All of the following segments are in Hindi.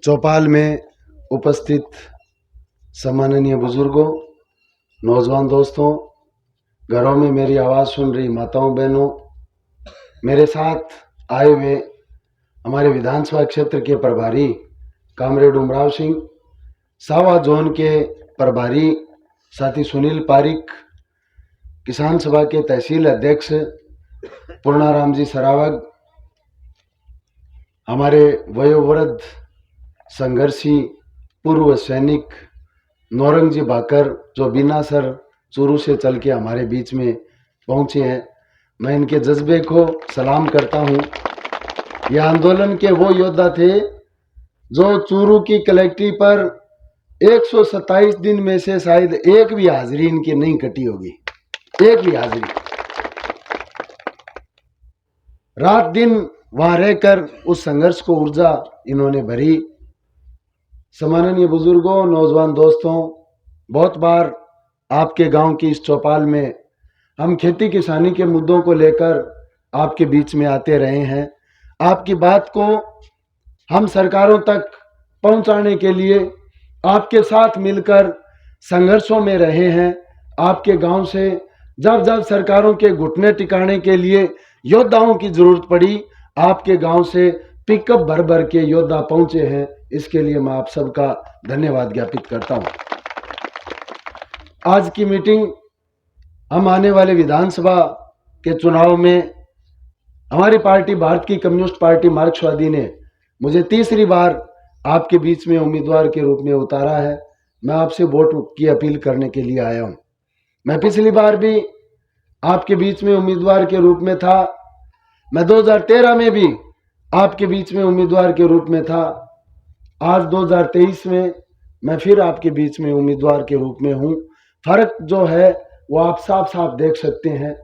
चौपाल में उपस्थित सम्माननीय बुजुर्गों, नौजवान दोस्तों, घरों में मेरी आवाज़ सुन रही माताओं बहनों, मेरे साथ आए हुए हमारे विधानसभा क्षेत्र के प्रभारी कामरेड उमराव सिंह, सावा जोन के प्रभारी साथी सुनील पारिक, किसान सभा के तहसील अध्यक्ष पूर्णाराम जी सरावग, हमारे वयोवृद्ध संघर्षी पूर्व सैनिक नौरंग जी भाकर जो बिना सर चूरू से चल के हमारे बीच में पहुंचे हैं, मैं इनके जज्बे को सलाम करता हूं। यह आंदोलन के वो योद्धा थे जो चूरू की कलेक्ट्री पर 127 दिन में से शायद एक भी हाजिरी इनकी नहीं कटी होगी, एक भी हाजिरी। रात दिन वहां रहकर उस संघर्ष को ऊर्जा इन्होंने भरी। सम्माननीय बुजुर्गों, नौजवान दोस्तों, बहुत बार आपके गांव की इस चौपाल में हम खेती किसानी के मुद्दों को लेकर आपके बीच में आते रहे हैं। आपकी बात को हम सरकारों तक पहुंचाने के लिए आपके साथ मिलकर संघर्षों में रहे हैं। आपके गांव से जब जब सरकारों के घुटने टिकाने के लिए योद्धाओं की जरूरत पड़ी, आपके गांव से पिकअप भर भर के योद्धा पहुंचे हैं। इसके लिए मैं आप सबका धन्यवाद ज्ञापित करता हूं। आज की मीटिंग हम आने वाले विधानसभा के चुनाव में हमारी पार्टी भारत की कम्युनिस्ट पार्टी मार्क्सवादी ने मुझे तीसरी बार आपके बीच में उम्मीदवार के रूप में उतारा है। मैं आपसे वोट की अपील करने के लिए आया हूं। मैं पिछली बार भी आपके बीच में उम्मीदवार के रूप में था, मैं 2013 में भी आपके बीच में उम्मीदवार के रूप में था। आज 2023 में मैं फिर आपके बीच में उम्मीदवार के रूप में हूं। फर्क जो है वो आप साफ साफ देख सकते हैं।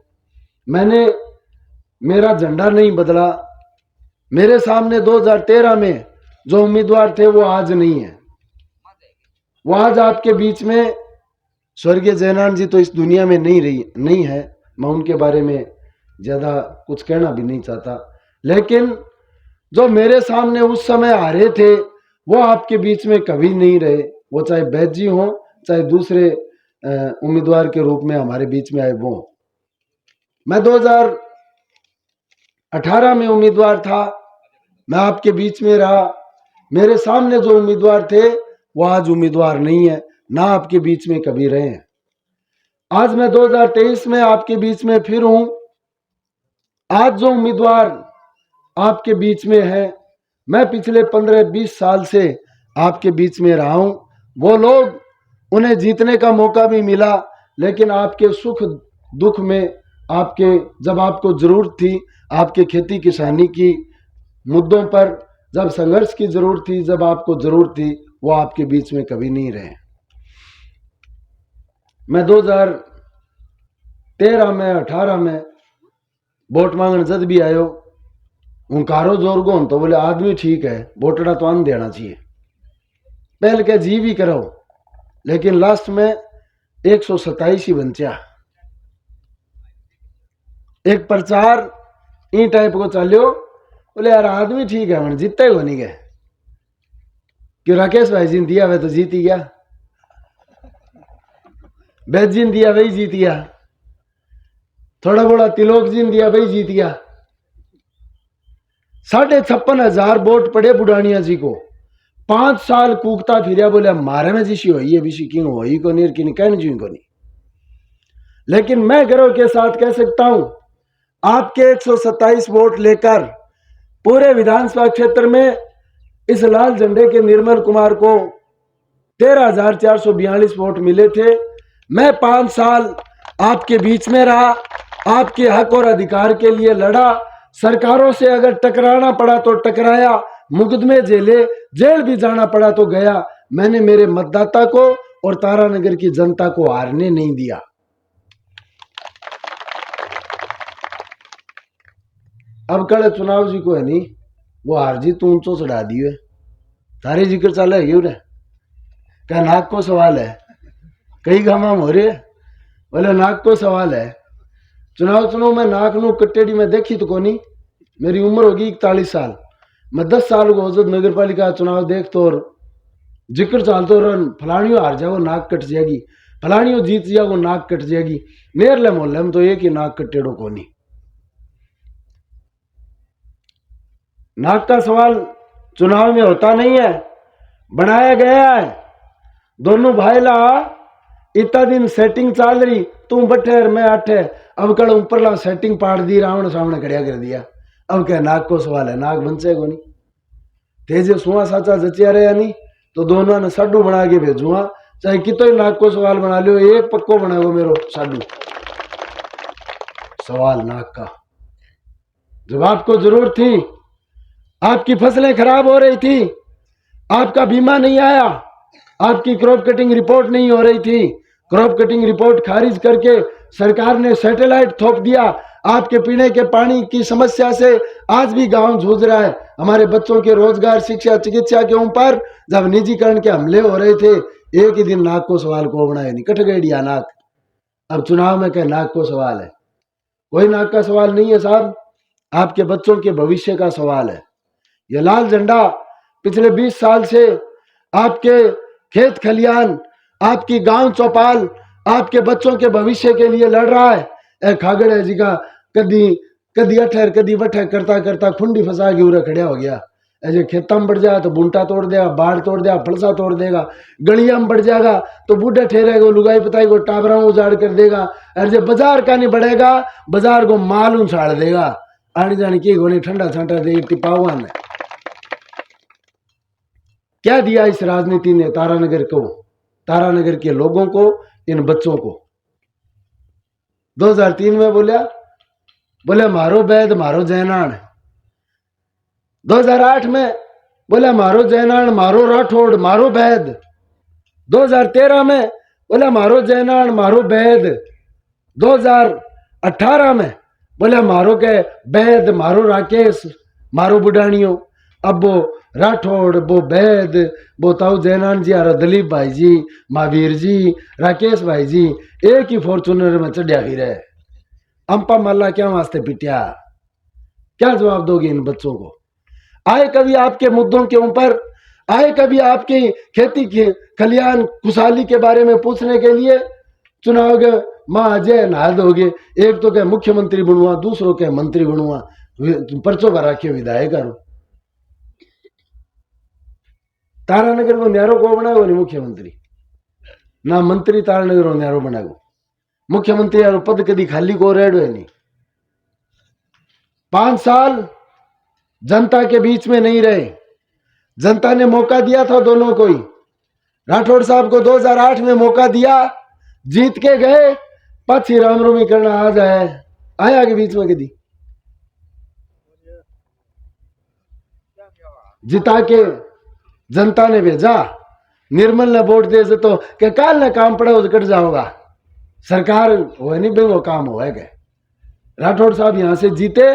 मेरा झंडा नहीं बदला। मेरे सामने 2013 में जो उम्मीदवार थे वो आज नहीं है। वो आज आपके बीच में स्वर्गीय जयनारायण जी तो इस दुनिया में नहीं है। मैं उनके बारे में ज्यादा कुछ कहना भी नहीं चाहता, लेकिन जो मेरे सामने उस समय आ रहे थे वो आपके बीच में कभी नहीं रहे। वो चाहे बैद जी हो, चाहे दूसरे उम्मीदवार के रूप में हमारे बीच में आए वो। मैं 2018 में उम्मीदवार था, मैं आपके बीच में रहा। मेरे सामने जो उम्मीदवार थे वो आज उम्मीदवार नहीं है, ना आपके बीच में कभी रहे हैं। आज मैं 2023 में आपके बीच में फिर हूं। आज जो उम्मीदवार आपके बीच में है, मैं पिछले 15-20 साल से आपके बीच में रहा हूं। वो लोग, उन्हें जीतने का मौका भी मिला, लेकिन आपके सुख दुख में जब आपको जरूरत थी, आपके खेती किसानी की मुद्दों पर जब संघर्ष की जरूरत थी, जब आपको जरूरत थी, वो आपके बीच में कभी नहीं रहे। मैं 2013 में 18 में वोट मांगने जद भी आयो, उनकारो जोर गो तो बोले आदमी ठीक है, वोटड़ा तो आन देना चाहिए, पहल के जी भी करो, लेकिन लास्ट में 127 ही बचा। एक प्रचार ई टाइप को चलो, बोले यार आदमी ठीक है, मन जीतता ही हो नहीं गए कि राकेश भाई जी ने दिया वह तो जीत ही गया, बैद जी ने दिया वही जीत गया, थोड़ा बड़ा तिलोक जी ने दिया वही जीत गया। 56,500 वोट पड़े बुढ़ानिया जी को। 5 साल कूकता फिर बोले मारे में जिसी हो ये विशी किंग हो ही को नहीं कि कहने जी को नहीं। लेकिन मैं गर्व के साथ कह सकता हूं, आपके 127 वोट लेकर पूरे विधानसभा क्षेत्र में इस लाल झंडे के निर्मल कुमार को 13,442 वोट मिले थे। मैं 5 साल आपके बीच में रहा, आपके हक और अधिकार के लिए लड़ा। सरकारों से अगर टकराना पड़ा तो टकराया, मुकदमे जेल भी जाना पड़ा तो गया। मैंने मेरे मतदाता को और तारानगर की जनता को हारने नहीं दिया। अब कल चुनाव जी को है नहीं, वो हार जी तू ऊंचो चढ़ा दिए, सारे जिक्र चल है रे, क्या नाक को सवाल है, कई गामा हो रहे बोले नाक को सवाल है। चुनाव में नाक नू कट्टेड़ी में देखी तो कोनी। मेरी उम्र होगी 41 साल, मैं 10 साल को हजरत नगर पालिका चुनाव देख तो और जिक्र चालतो रन फलानियों हार जाओ नाक कट जाएगी, फलानियों जीत जाओ नाक कट जाएगी। नेरले मोहल्ले में तो एक ही नाक कटेड़ो को नहीं। नाक का सवाल चुनाव में होता नहीं है, बनाया गया है। दोनों भाई ला इतना दिन सेटिंग चल रही, तू बठे मैं आठे, अब कल ऊपर ला सेटिंग पाड़ दी, रावण सामने खड़िया कर दिया। अब क्या नाक को सवाल है, नाक बन को नहीं। तेजे सुहा साचा जचिया रहे नहीं तो दोनों ने साडू बना के भेजूंगा, चाहे कितो ही नाक को सवाल बना लियो, एक पक्को बनाओ मेरो साडू। सवाल नाक का जब आपको जरूरत थी, आपकी फसलें खराब हो रही थी, आपका बीमा नहीं आया, आपकी क्रॉप कटिंग रिपोर्ट नहीं हो रही थी, क्रॉप कटिंग रिपोर्ट खारिज करके सरकार ने सैटेलाइट थोप दिया। आपके पीने के पानी की समस्या से आज भी गांव जूझ रहा है। हमारे बच्चों के रोजगार, शिक्षा, चिकित्सा के ऊपर जब निजीकरण के हमले हो रहे थे, एक ही दिन नाक को सवाल को बनाए नहीं, कट गई दिया नाक। अब चुनाव में क्या नाक को सवाल है? कोई नाक का सवाल नहीं है साहब, आपके बच्चों के भविष्य का सवाल है। यह लाल झंडा पिछले 20 साल से आपके खेत खलियान, आपकी गांव चौपाल, आपके बच्चों के भविष्य के लिए लड़ रहा है। ए खागड़ है जी का कदी कदी अठर कदी वठर करता करता खुंडी फंसा के उरे खड़िया हो गया। ऐसे खेतों में बढ़ जाए तो बुंटा तोड़ देगा, बाढ़ तोड़ देगा, फलसा तोड़ देगा। गलिया में बढ़ जाएगा तो बूढ़े ठहरेगा, लुगाई पताई को टाबरा उजाड़ कर देगा। और जब बाजार का नहीं बढ़ेगा, बाजार को माल उछाड़ देगा। आने जाने की गोली ठंडा ठंडा दे टिपावा ने क्या दिया इस राजनीति ने तारानगर को, तारानगर के लोगों को, इन बच्चों को। 2003 में बोले मारो बैद मारो जैनान। 2008 में बोले मारो जैनान मारो राठौड़ मारो बैद। 2013 में बोले मारो जैनान मारो बैद। 2018 में बोले मारो के बैद मारो राकेश मारो बुढ़ानियों। अब वो राठौड़, वो बैद, वो ताऊ जैनान जी और दिलीप भाई जी, महावीर जी, राकेश भाई जी एक ही फॉर्चूनर में चढ़िया फिर है। अंपा माला क्या वास्ते पिटिया? क्या जवाब दोगे इन बच्चों को? आए कभी आपके मुद्दों के ऊपर, आए कभी आपकी खेती की खलियान खुशहाली के बारे में पूछने के लिए? चुनाव के माँ अजय नहा दोगे, एक तो क्या मुख्यमंत्री बनूंगा, दूसरों के मंत्री बनूंगा, पर्चों का राखियो विधायक करो। तारानगर को न्यारो को बनाओ नहीं मुख्यमंत्री, ना मंत्री तारानगर को न्यारो बनाओ। मुख्यमंत्री यार पद कदी खाली को रेडो है नहीं। 5 साल जनता के बीच में नहीं रहे। जनता ने मौका दिया था दोनों को ही। राठौड़ साहब को 2008 में मौका दिया, जीत के गए, पछी रामरूमी करना आ जाए आया के बीच में कदी जिता के जनता ने भेजा। निर्मल ने वोट दे तो क्या काल ने काम पड़ा कट जाओगा, सरकार हो नहीं भाई वो काम हुआ है। राठौड़ साहब यहां से जीते,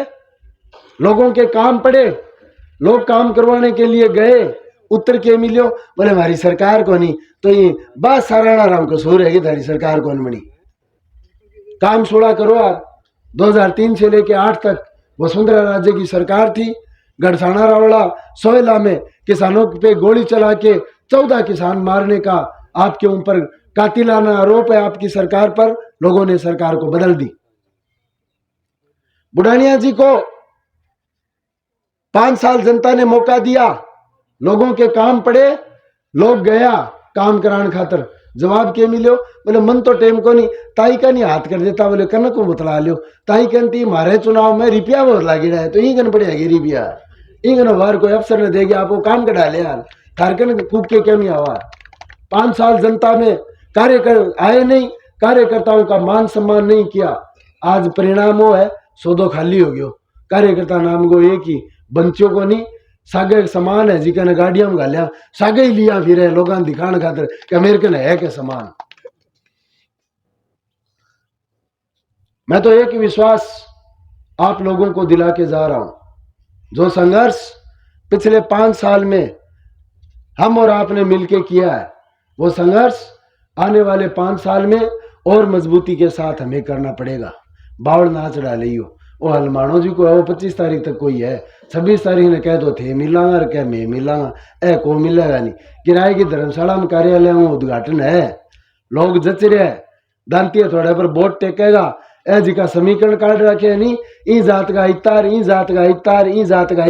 लोगों के काम पड़े, लोग काम करवाने के लिए गए, उत्तर के मिलियो बोले हमारी सरकार को नहीं, तो ये बस साराना राम को सो रहेगी थारी सरकार कौन बनी। काम छोड़ा करो यार। 2003 से लेके 8 तक वसुंधरा राज्य की सरकार थी। गढ़साना रावला सोयला में किसानों पे गोली चला के 14 किसान मारने का आपके ऊपर कातिलाना आरोप है आपकी सरकार पर। लोगों ने सरकार को बदल दी। बुढ़ानिया जी को 5 साल जनता ने मौका दिया, लोगों के काम पड़े, लोग गया काम कराने खातर। जवाब के मिलो बोले मन तो टेम को नहीं, ताई का नहीं हाथ कर देता, बोले कनक को बतला लियो। ताई कहती मारे चुनाव में रिपिया बहुत लागी रहा है, तो ही गन पड़ेगी रिपिया, ही गन बार कोई अफसर ने देगी आपको काम कटा ले यार, कारकन कूप के क्यों नहीं आवा। 5 साल जनता में कार्यकर्ता आए नहीं, कार्यकर्ताओं का मान सम्मान नहीं किया। आज परिणाम वो है सौदो खाली हो गयो। कार्यकर्ता नाम को एक ही, बंचियों को नहीं, सागे समान है जी ने गाड़िया में गालिया सागे ही लिया फिर लोगों ने दिखाने खातर कि अमेरिकन है के समान। मैं तो एक ही विश्वास आप लोगों को दिला के जा रहा हूं, जो संघर्ष पिछले 5 साल में हम और आपने मिलके किया है, वो संघर्ष आने वाले 5 साल में और मजबूती के साथ हमें करना पड़ेगा। बावड़ नाच डालियो वो हलमानो जी को है, वो 25 तारीख तक कोई है, 26 तारीख ने कह तो थे मिलांगा और क्या मैं मिलांगा, ए को मिलेगा नहीं। किराए की धर्मशाला में कार्यालय में उद्घाटन है, लोग जच रहे हैं, दांती थोड़े पर वोट टेकेगा, ए जी का समीकरण काट रखे नहीं, ई जात का इतार, ई जात का इतार, ई जात का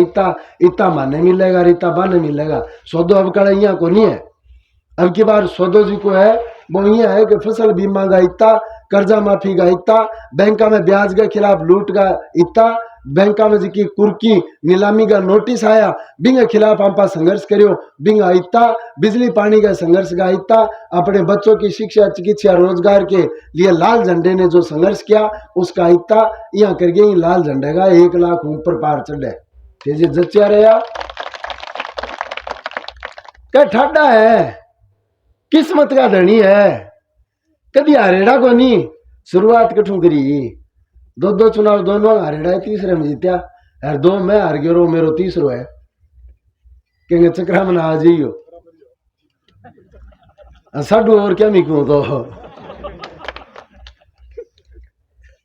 इता माने मिलेगा, इता बाने मिलेगा। सौदो अब कड़ा यहाँ को नहीं है, अब की बार सौदो जी को है वो ये है कि फसल बीमा का इतना, कर्जा माफी का इतना, बैंका में ब्याज के खिलाफ लूट का इतना, बैंका में जी कुर्की नीलामी का नोटिस आया बिंग खिलाफ आप संघर्ष करियो बिंग इतना, बिजली पानी का संघर्ष का इतना, अपने बच्चों की शिक्षा चिकित्सा रोजगार के लिए लाल झंडे ने जो संघर्ष किया उसका इतना, यहाँ करके लाल झंडे का 1 लाख ऊपर पार चढ़े जच्चा रहा क्या ठाडा है, किस्मत का धनी है, कभी हारेड़ा को नहीं। शुरुआत कठू करी, 2 चुनाव दोनों हारेड़ा, तीसरे में जीत्या, यार 2 मैं हार गयो, मेरो तीसरो है, कहेंगे चक्रा में ना आ जाइयो, साडू और क्या मिकू तो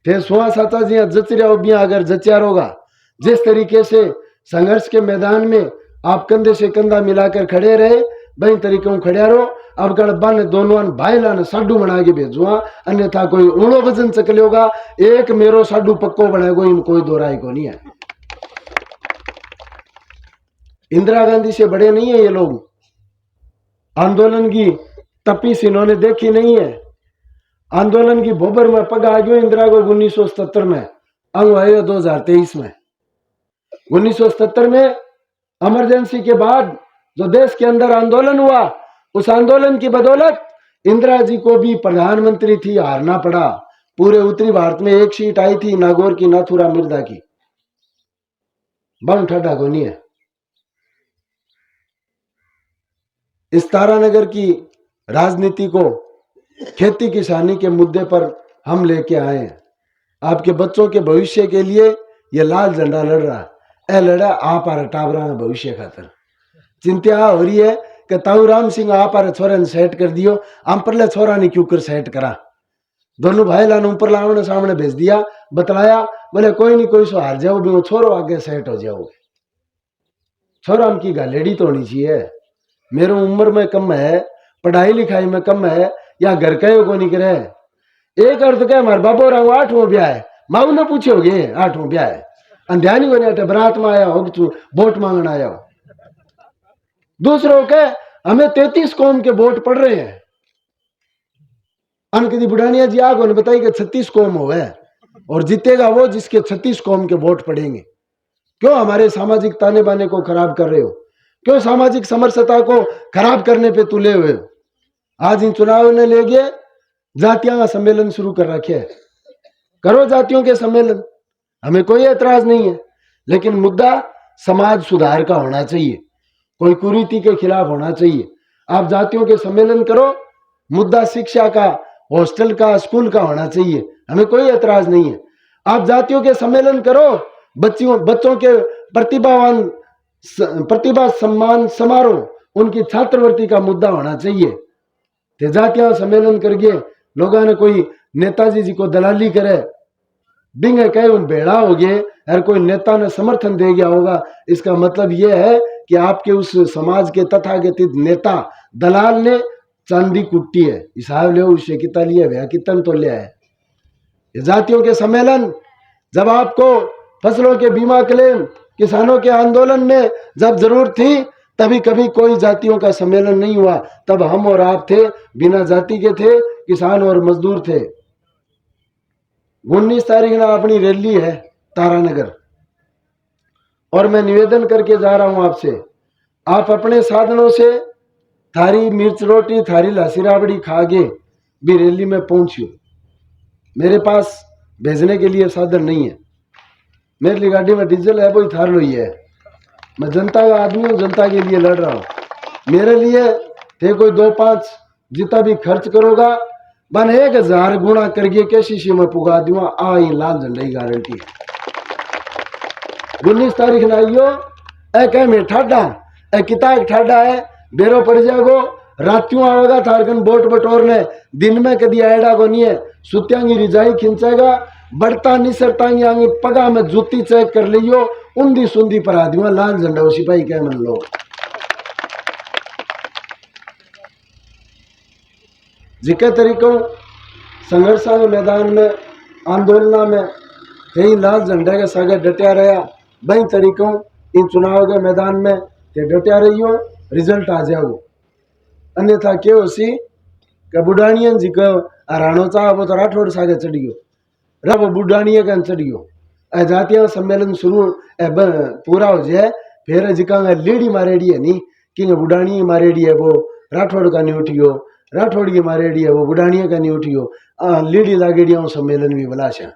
थे सोआ साचा जी जचरिया उबिया अगर जच्चा रोगा। जिस तरीके से संघर्ष के मैदान में आप कंधे से कंधा मिलाकर खड़े रहे, बही तरीके खड़े रहो। अब गड़ बन दोनों भाई लाने साडू बना के भेजुआ, अन्यथा कोई ऊणो वजन चकलियोगा, एक मेरो साडू पक्को बनेगो, इन कोई दो राय को नहीं है। इंदिरा गांधी से बड़े नहीं है ये लोग, आंदोलन की तपीस इन्होंने देखी नहीं है। आंदोलन की भोबर में पग आ गयो इंदिरा को 1977 में, अंग आयो 2023 में। 1977 में इमरजेंसी के बाद जो देश के अंदर आंदोलन हुआ, उस आंदोलन की बदौलत इंदिरा जी को भी प्रधानमंत्री थी हारना पड़ा। पूरे उत्तरी भारत में 1 सीट आई थी, नागौर की, नाथुराम मिर्जा की, बम ठड्डा को नहीं है। इस तारानगर की राजनीति को खेती किसानी के मुद्दे पर हम लेके आए हैं। आपके बच्चों के भविष्य के लिए ये लाल झंडा लड़ रहा है, लड़ा आप आर टाबरा में भविष्य खातर। चिंता हो रही है कि ताऊ राम सिंह आप आर छोरा ने सेट कर दियो, हम परले छोरा ने क्यों कर सेट करा। दोनों भाई लाने ऊपर लावने सामने भेज दिया, बतलाया, बोले कोई नहीं, कोई सो हार जाओ भी वो छोरो आगे सेट हो जाओगे। छोरा की गालेडी तो होनी चाहिए। मेरे उम्र में कम है, पढ़ाई लिखाई में कम है, या घर का को नहीं करे। एक अर्थ क्या हमारे बाबो रहा 8वां ब्याह है, माऊ ने पूछोगे 8वां ब्याह है, अंध्यानी को नहीं बरात में आया हो, वोट मांगना आया हो। दूसरों के हमें 33 कौम के वोट पड़ रहे हैं। अनकदी बुढ़ानिया जी आग ने बताई कि 36 कौम हो गए और जीतेगा वो जिसके 36 कौम के वोट पड़ेंगे। क्यों हमारे सामाजिक ताने बाने को खराब कर रहे हो? क्यों सामाजिक समरसता को खराब करने पे तुले हुए हो? आज इन चुनाव ने ले गए जातियों का सम्मेलन शुरू कर रखे है। करो जातियों के सम्मेलन, हमें कोई एतराज नहीं है, लेकिन मुद्दा समाज सुधार का होना चाहिए, कोई कुरीति के खिलाफ होना चाहिए। आप जातियों के सम्मेलन करो, मुद्दा शिक्षा का, हॉस्टल का, स्कूल का होना चाहिए, हमें कोई एतराज नहीं है। आप जातियों के सम्मेलन करो, बच्चों के प्रतिभा सम्मान समारोह, उनकी छात्रवृत्ति का मुद्दा होना चाहिए। ते जातियां सम्मेलन करके लोगों ने कोई नेताजी जी को दलाली करे, बिंग कहे बेड़ा हो गए, हर कोई नेता ने समर्थन दे गया होगा, इसका मतलब यह है कि आपके उस समाज के तथाकथित नेता दलाल ने चांदी कुट्टी है। हिसाब ले उससे कितना लिया भैया, कितना तो लिया है। ये जातियों के सम्मेलन, जब आपको फसलों के बीमा क्लेम, किसानों के आंदोलन में जब जरूरत थी, तभी कभी कोई जातियों का सम्मेलन नहीं हुआ। तब हम और आप थे, बिना जाति के थे, किसान और मजदूर थे। 19 तारीख ना अपनी रैली है तारानगर, और मैं निवेदन करके जा रहा हूं आपसे, आप अपने साधनों से थारी मिर्च रोटी, थारी लासी राबड़ी खा के भी रैली में पहुंचियो। मेरे पास भेजने के लिए साधन नहीं है, मेरे लिए गाड़ी में डीजल है, वही थार लो ही है। मैं जनता का आदमी हूँ, जनता के लिए लड़ रहा हूँ। मेरे लिए थे कोई 2-5 जितना भी खर्च करोगा, बन 1000 गुणा करके कैसी सी मैं पुगा दूंगा। आई लाल झंडे की गारंटी है। 19 तारीख ना आइयो, ए कह में ठाडा, ए किता एक ठाडा है, बेरो पड़ जाएगो, रातियों आवेगा थारकन वोट बटोरने, दिन में कदी आएगा को नहीं है। सुत्यांगी रिजाई खिंचेगा, बढ़ता निसरतांगी आंगी पगा में जूती चेक कर लियो, उन्दी सुंदी पर आदमी लाल झंडा वो सिपाही क्या मन लो जिके तरीकों संघर्षा के मैदान में आंदोलना में कई लाल झंडे के सागे डटिया रहा बई तरीकों इन चुनाव के मैदान में ते डटिया रही हो रिजल्ट आ जाओ अन्यथा के होसी के बुढ़ानियन जी को राणो चाह वो तो राठौड़ सागे चढ़ियो रब बुढ़ानिया का चढ़ियो जातीय सम्मेलन शुरू पूरा हो जाए फिर जिका लेडी मारेडी है नी कि बुढ़ानी मारेडी है वो राठौड़ का नहीं उठियो राठौड़ की मारेडी है वो बुढ़ानिया का नहीं उठियो लेडी लागेडिया सम्मेलन भी बलाशा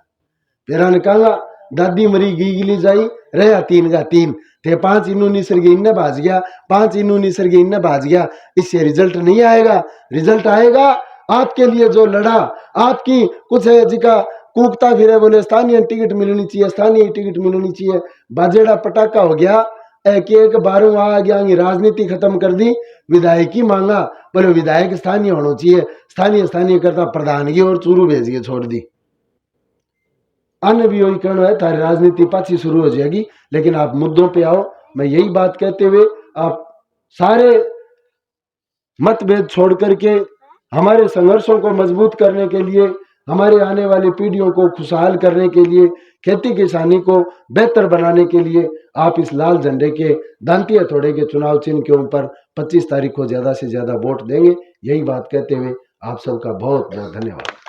फिर ने कहा दादी मरी गिली जाई रहा तीन का तीन थे 5 इनू निसर गई इन्ने भाज गया 5 इनू निसर गई इन्ने भाज गया इससे रिजल्ट नहीं आएगा रिजल्ट आएगा आपके लिए जो लड़ा आपकी कुछ है जिका कूकता फिरे बोले स्थानीय टिकट मिलनी चाहिए स्थानीय टिकट मिलनी चाहिए बाजेड़ा पटाखा हो गया एक बारों आ गया राजनीति खत्म कर दी विधायकी मांगा बोले विधायक स्थानीय होना चाहिए स्थानीय करता प्रधानगी और चूरू भेज के छोड़ दी अन्य भी वही कहना है तारी राजनीति पाछी शुरू हो जाएगी लेकिन आप मुद्दों पे आओ मैं यही बात कहते हुए आप सारे मतभेद छोड़ करके हमारे संघर्षों को मजबूत करने के लिए हमारे आने वाली पीढ़ियों को खुशहाल करने के लिए खेती किसानी को बेहतर बनाने के लिए आप इस लाल झंडे के दांती हथौड़े के चुनाव चिन्ह के ऊपर 25 तारीख को ज्यादा से ज्यादा वोट देंगे यही बात कहते हुए आप सबका बहुत बहुत धन्यवाद।